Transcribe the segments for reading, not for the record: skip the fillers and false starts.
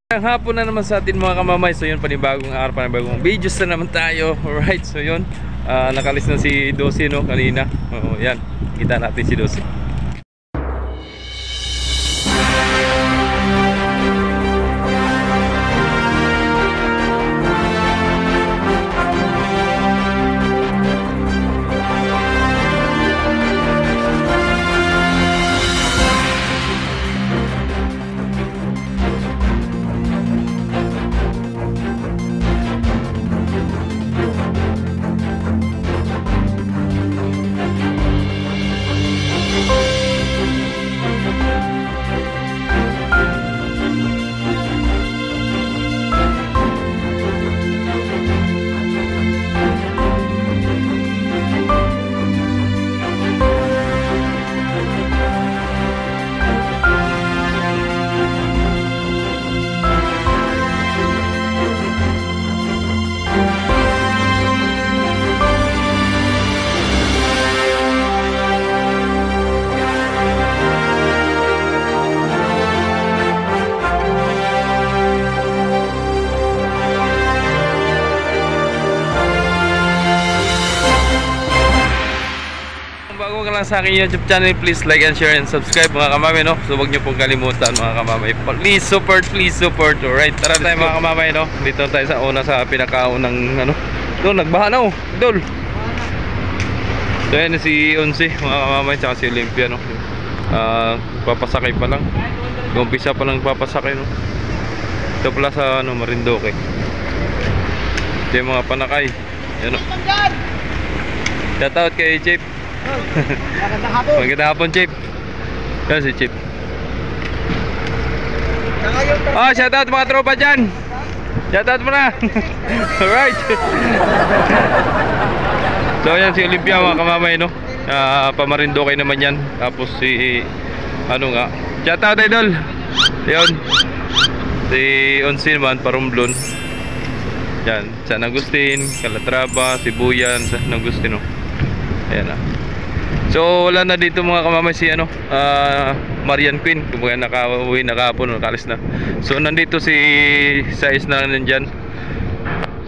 Ang hapon na naman sa atin mga kamamay. So yun, panibagong araw, panibagong videos na naman tayo. Alright, so yun, nakalis na si Dosi no, kanina. Yan, kita natin si Dosi. Bago ka lang sa aking YouTube channel, please like and share and subscribe mga kamamay no. So huwag niyo pong kalimutan mga kamamay. Please support. Alright, tara tayo mga kamamay no. Dito tayo sa una, sa pinakaunang ano. Doon nagbaha na oh, Dol. So yan si Onsi mga kamamay, tsaka si Olympia no. Papasakay pa lang. Umpisa pa lang papasakay no. Ito pala sa ano, Marinduque. Ito yung mga panakay. Yan no. Shout out kay Chip. Magandang hapon. Magandang hapon, Chip. Yan si Chip. Shout out mga tropa dyan. Shout out mo na. Alright. So yan si Olympia mga kamamay no. Pamarinduque naman yan. Tapos si ano nga, shout out idol. Yun, si Onsi naman Parumblon. Yan, San Agustin, Calatrava, Sibuyan, San Agustin no. Ayan na. So wala na dito mga kamamay si ano, Marian Queen. Kumbaga nakauwi na kahapon, nakalis na. So nandito si Sais na nandyan.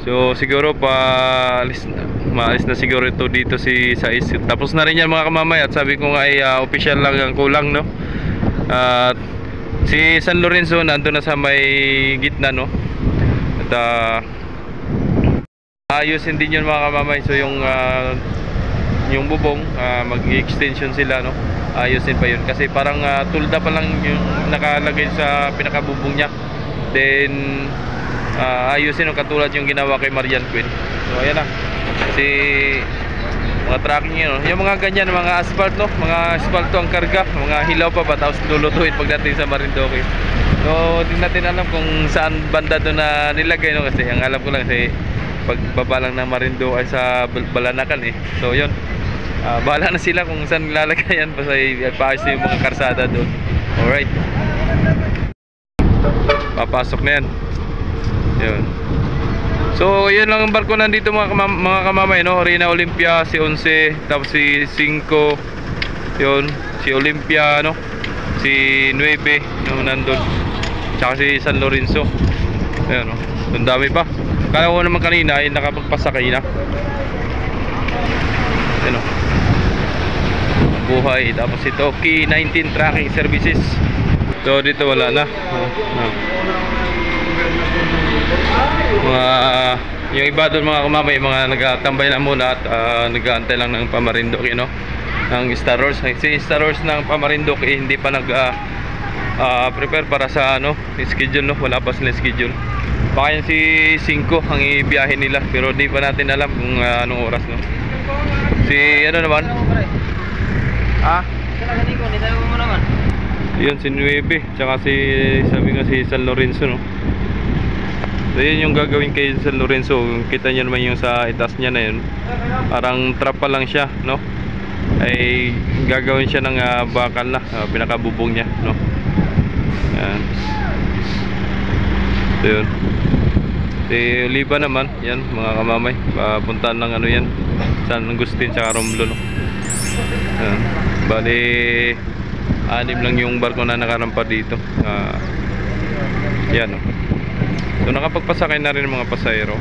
So siguro maalis na siguro ito dito si Sais. Tapos na rin yan mga kamamay. At sabi ko nga ay official lang ang kulang no. Si San Lorenzo nandun na sa may gitna no. At ayusin din yun mga kamamay. So yung bubong, mag-extension sila no. Ayusin pa yun kasi parang tulda pa lang yung nakalagay sa pinakabubong niya. Then ayusin yung katulad yung ginawa kay Marian Queen. So ayan na. Si mga tracking yun no. Yung mga ganyan, mga asphalt no, mga asfalto ang karga, mga hilaw pa tapos lulutuin pagdating sa Marinduque. So hindi natin alam kung saan banda doon na nilagay no, kasi ang alam ko lang kasi pagbaba lang ng Marinduque ay sa Balanakan eh. So yun, bahala na sila kung saan nilalagay yan. Basta ipaayos na yung mga karsada doon. Alright, papasok na yan. Yun. So yun lang ang barko nandito mga kamamay no. Rina Olympia, si Onse, tapos si 5, yun, si Olympia no, si 9 no, nandun, tsaka si San Lorenzo. Ayan no, ang dami pa. Kala ko naman kanina ay nakapagpasakay na. Ayan o, buhay. Tapos ito K19 tracking services. So dito wala na. Yung iba doon mga kamamay, mga nagtambay na muna at nag-aantay lang ng Pamarinduque no, ng Star Wars. Si Star Wars ng Pamarinduque hindi pa prepare para sa ano, schedule no, wala pa sila schedule. Baka yan si 5 ang ibiyahin nila, pero di pa natin alam kung anong oras no. Si ano naman, yun si 9, tsaka sabi nga si San Lorenzo no. So yun yung gagawin kay San Lorenzo. Kita nyo naman yung sa itaas niya na yun, parang trap pa lang siya no. Ay gagawin siya ng bakal na pinakabubong niya no. Yan. So yun. Si Oliva naman, yan mga kamamay, papuntaan ng ano yan, San Agustin tsaka Romblon, no? Yan. Bali 6 lang yung barko na nakarampa dito. Yan, no? So nakapagpasakay na rin ng mga pasahero.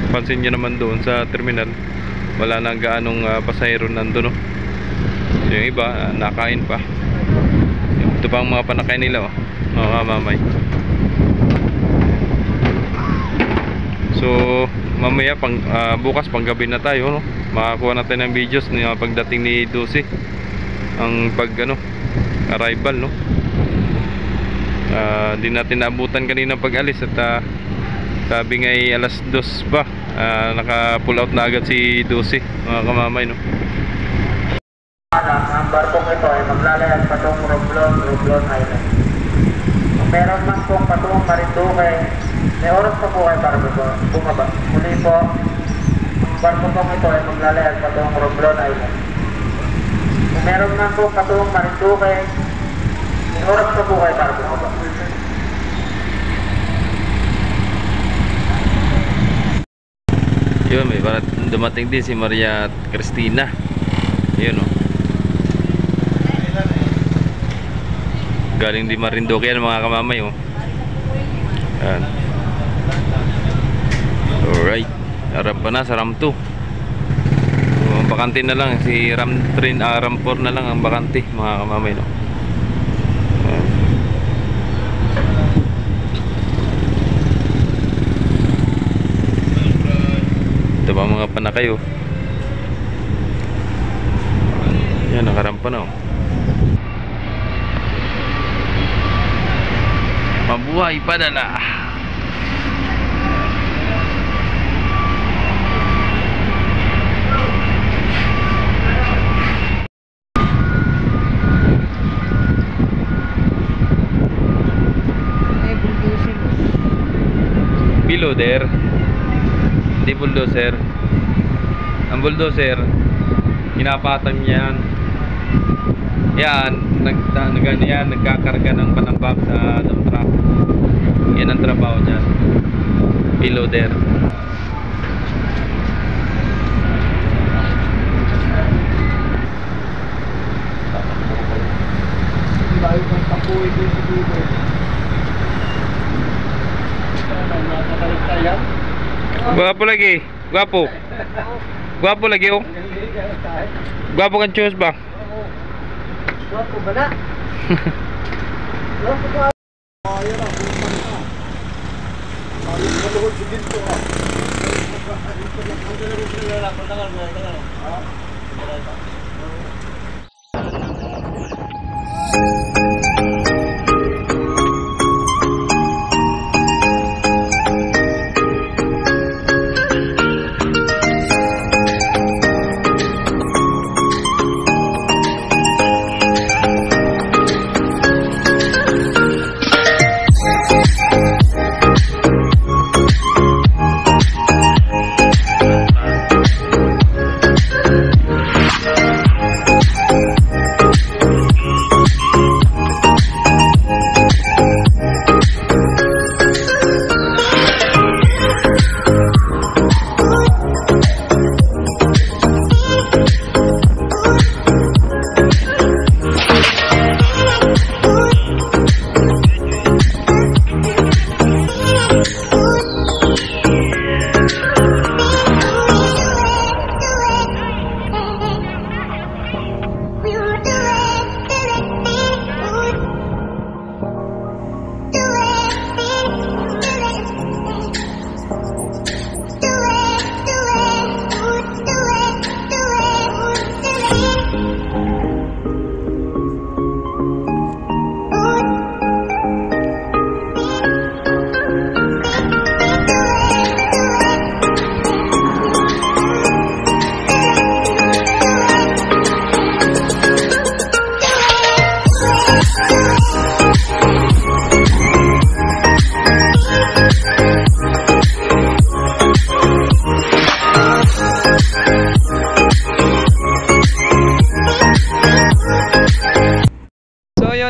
Pansin nyo naman doon sa terminal, wala na gaanong pasahero nandun, no? Yung iba nakain pa. Ito pa ang mga panakay nila, oh, mga kamamay. So mamaya bukas panggabi na tayo, no? Makakuha natin ng videos ng pagdating ni Dusi, ang arrival, no? Di natin naabutan kanina pag-alis at sabi nga ay alas 2 pa, naka pull out na agad si Dusi, mga kamamay, no? Ang barkong ito ay maglalayag patong Romblon Island. Kung meron man pong patong Marinduque, may oras pa po ay para bumaba. Muli po, ang barko pong ito ay maglalayag patong Romblon Island. Kung meron man pong patong Marinduque, may oras pa po ay para bumaba. Yun, may parang dumating din si Maria at Cristina. Yun, oh. Galing di Marinduque yan, mga kamamay, oh. Yan. Alright, harap pa na sa RAM 2. So, ang bakante na lang si RAM 3, RAM 4 na lang ang bakante, mga kamamay, no. Yan. Ito pa mga panakay, oh. Yan, nakarampa na, oh. Mabuhay padala. Bulldozer. Hindi bulldozer. Ang bulldozer, kinapatan niyan. Yan, nagkakarga ng panambak sa dump truck. Yan ang trabaho niya. Loader. Gwapo lagi. Gwapo. Gwapo lagi, oh. Gwapo kan Chus ba? Gwapo ba na? Gwapo ba? Ayun na, buman na. Ayun na, luhod si Ginto, ah.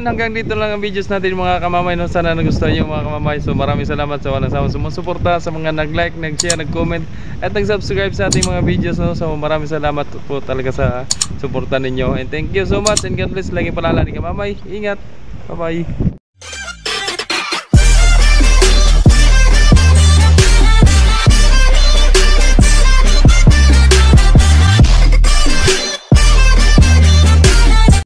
hanggang dito lang ang videos natin mga kamamay, no? Sana nagustuhan nyo mga kamamay. So maraming salamat sa walang sawang sumusuporta, sa mga nag-like, nag-share, nag-comment at nag-subscribe sa ating mga videos, no? So maraming salamat po talaga sa suporta ninyo, and thank you so much, and God bless. Lagi palala ni kamamay. Ingat. Bye bye.